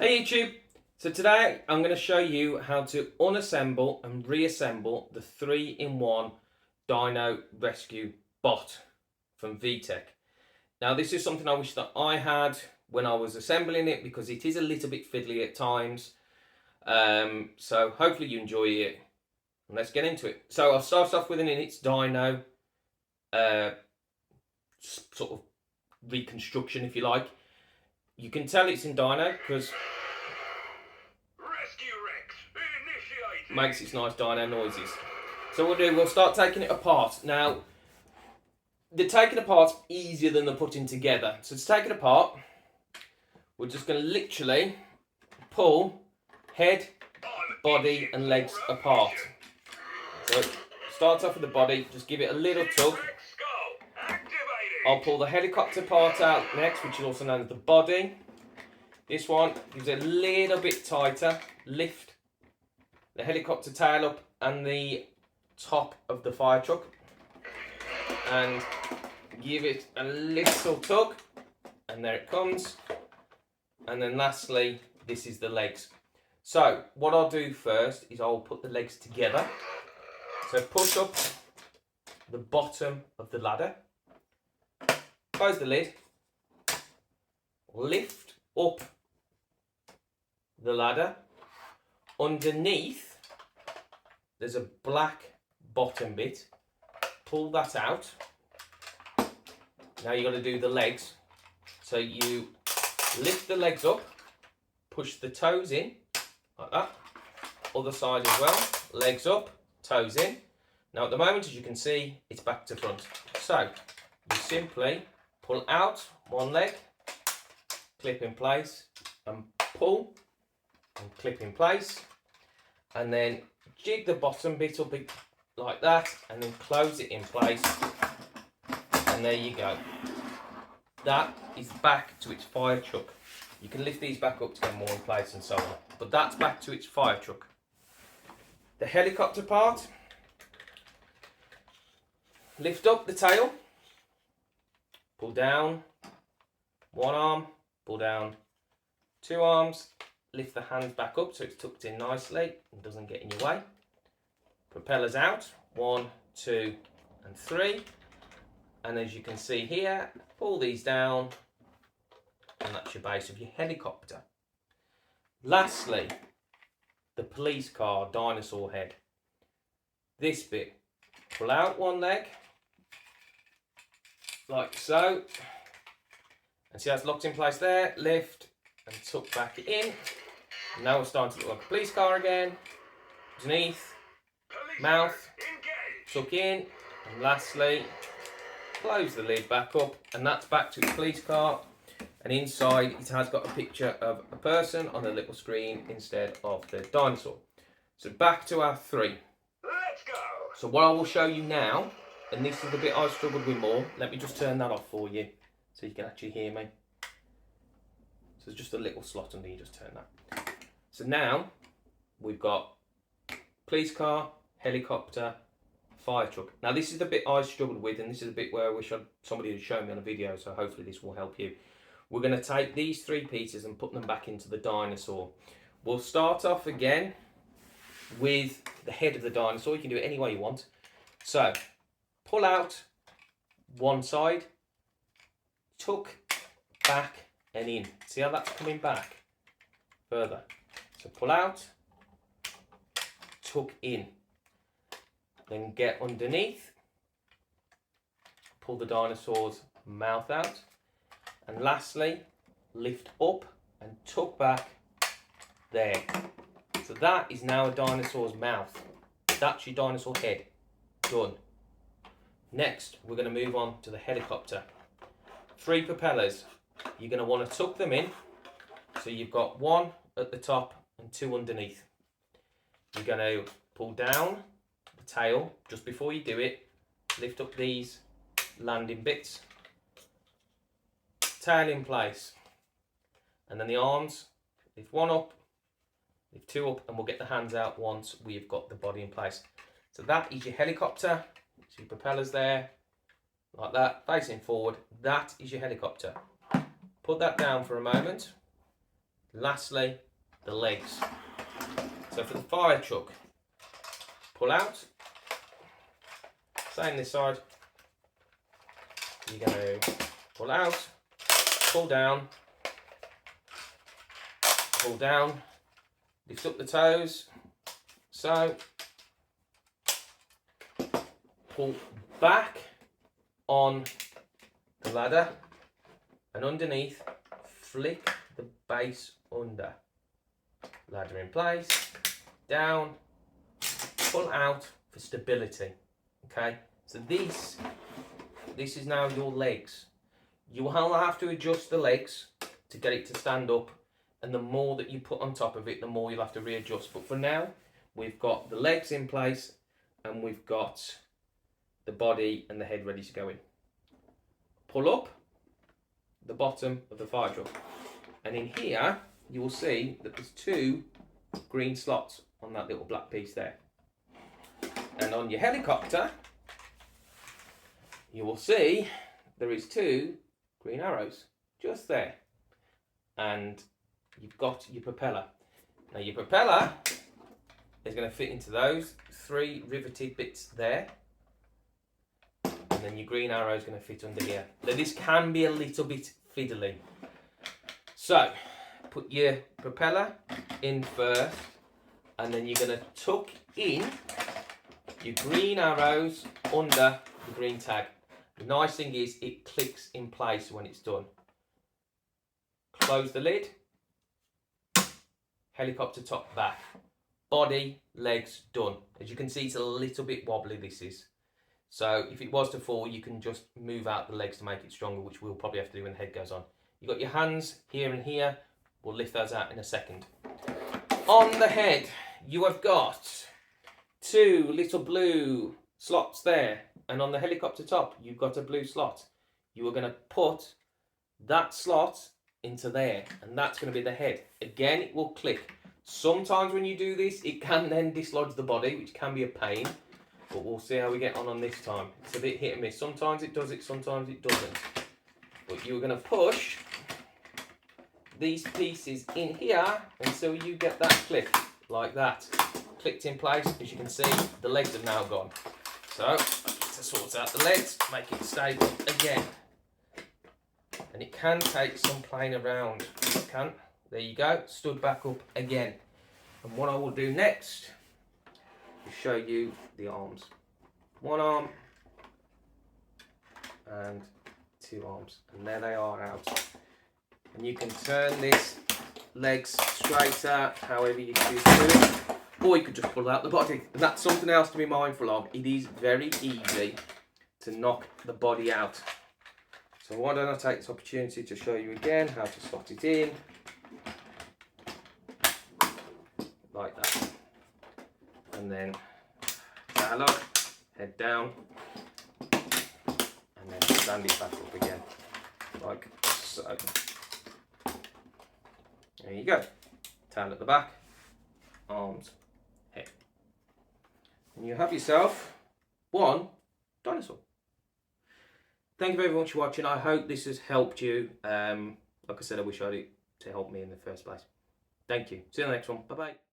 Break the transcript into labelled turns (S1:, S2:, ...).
S1: Hey YouTube! So today I'm going to show you how to unassemble and reassemble the 3-in-1 Dino Rescue Bot from VTech. Now this is something I wish that I had when I was assembling it because it is a little bit fiddly at times. So hopefully you enjoy it. And let's get into it. So I'll start off with an in its Dino sort of reconstruction, if you like. You can tell it's in Dino because makes its nice Dino noises. So we'll start taking it apart. Now, the taking apart's easier than the putting together. So to take it apart, we're just going to literally pull head, body and legs apart. So start off with the body, just give it a little tug. I'll pull the helicopter part out next, which is also known as the body. This one gives it a little bit tighter. Lift the helicopter tail up and the top of the fire truck and give it a little tug, and there it comes. And then lastly, this is the legs. So what I'll do first is I'll put the legs together. So push up the bottom of the ladder, close the lid, lift up the ladder. Underneath there's a black bottom bit. Pull that out. Now you've got to do the legs. So you lift the legs up, push the toes in like that. Other side as well. Legs up, toes in. Now at the moment, as you can see, it's back to front. So you simply pull out one leg, clip in place, and pull and clip in place, and then jig the bottom bit up like that, and then close it in place, and there you go. That is back to its fire truck. You can lift these back up to get more in place and so on, but that's back to its fire truck. The helicopter part, lift up the tail, pull down one arm, pull down two arms, lift the hands back up so it's tucked in nicely and doesn't get in your way. Propellers out, 1, 2 and 3. And as you can see here, pull these down and that's your base of your helicopter. Lastly, the police car dinosaur head. This bit, pull out one leg, like so. And see how it's locked in place there, lift and tuck back in. Now we're starting to look like a police car again. Underneath, mouth, tuck in, and lastly, close the lid back up, and that's back to the police car. And inside, it has got a picture of a person on the little screen instead of the dinosaur. So back to our 3.
S2: Let's go.
S1: So what I will show you now, and this is the bit I struggled with more. Let me just turn that off for you so you can actually hear me. So there's just a little slot under you, just turn that. So now we've got police car, helicopter, fire truck. Now this is the bit I struggled with, and this is a bit where I wish somebody had shown me on a video, so hopefully this will help you. We're going to take these 3 pieces and put them back into the dinosaur. We'll start off again with the head of the dinosaur. You can do it any way you want. So pull out one side, tuck back and in. See how that's coming back further. So pull out, tuck in, then get underneath, pull the dinosaur's mouth out, and lastly lift up and tuck back there. So that is now a dinosaur's mouth. That's your dinosaur head. Done. Next we're going to move on to the helicopter. 3 propellers. You're going to want to tuck them in, so you've got 1 at the top and 2 underneath. You're going to pull down the tail just before you do it, lift up these landing bits, tail in place, and then the arms, lift 1 up, lift 2 up, and we'll get the hands out once we've got the body in place. So that is your helicopter. So your propellers there, like that, facing forward. That is your helicopter. Put that down for a moment. Lastly, the legs. So for the fire truck, pull out. Same this side. You're going to pull out, pull down, lift up the toes, so pull back on the ladder and underneath, flick the base under. Ladder in place, down, pull out for stability. Okay, so this is now your legs. You will have to adjust the legs to get it to stand up, and the more that you put on top of it, the more you'll have to readjust. But for now, we've got the legs in place and we've got the body and the head ready to go in. Pull up the bottom of the fire truck, and in here you will see that there's 2 green slots on that little black piece there. And on your helicopter, you will see there is 2 green arrows just there. And you've got your propeller. Now your propeller is going to fit into those 3 riveted bits there. And then your green arrow is going to fit under here. Now this can be a little bit fiddly. So put your propeller in first, and then you're going to tuck in your green arrows under the green tag. The nice thing is it clicks in place when it's done. Close the lid. Helicopter top back. Body, legs done. As you can see, it's a little bit wobbly, this is. So if it was to fall, you can just move out the legs to make it stronger, which we'll probably have to do when the head goes on. You've got your hands here and here. We'll lift those out in a second. On the head, you have got 2 little blue slots there. And on the helicopter top, you've got a blue slot. You are going to put that slot into there, and that's going to be the head. Again, it will click. Sometimes when you do this, it can then dislodge the body, which can be a pain. But we'll see how we get on this time. It's a bit hit and miss. Sometimes it does it, sometimes it doesn't. But you're going to push these pieces in here until you get that click, like that. Clicked in place. As you can see, the legs have now gone. So, to sort out the legs, make it stable again. And it can take some playing around. It can. There you go. Stood back up again. And what I will do next is show you the arms. 1 arm and 2 arms. And there they are out. And you can turn this legs straight out however you choose to do it. Or you could just pull out the body. And that's something else to be mindful of. It is very easy to knock the body out. So why don't I take this opportunity to show you again how to slot it in. Like that. And then dialogue, head down, and then stand it back up again. Like so. There you go. Tail at the back, arms, head. And you have yourself 1 dinosaur. Thank you very much for watching. I hope this has helped you. Like I said, I wish I had it to help me in the first place. Thank you. See you in the next one. Bye-bye.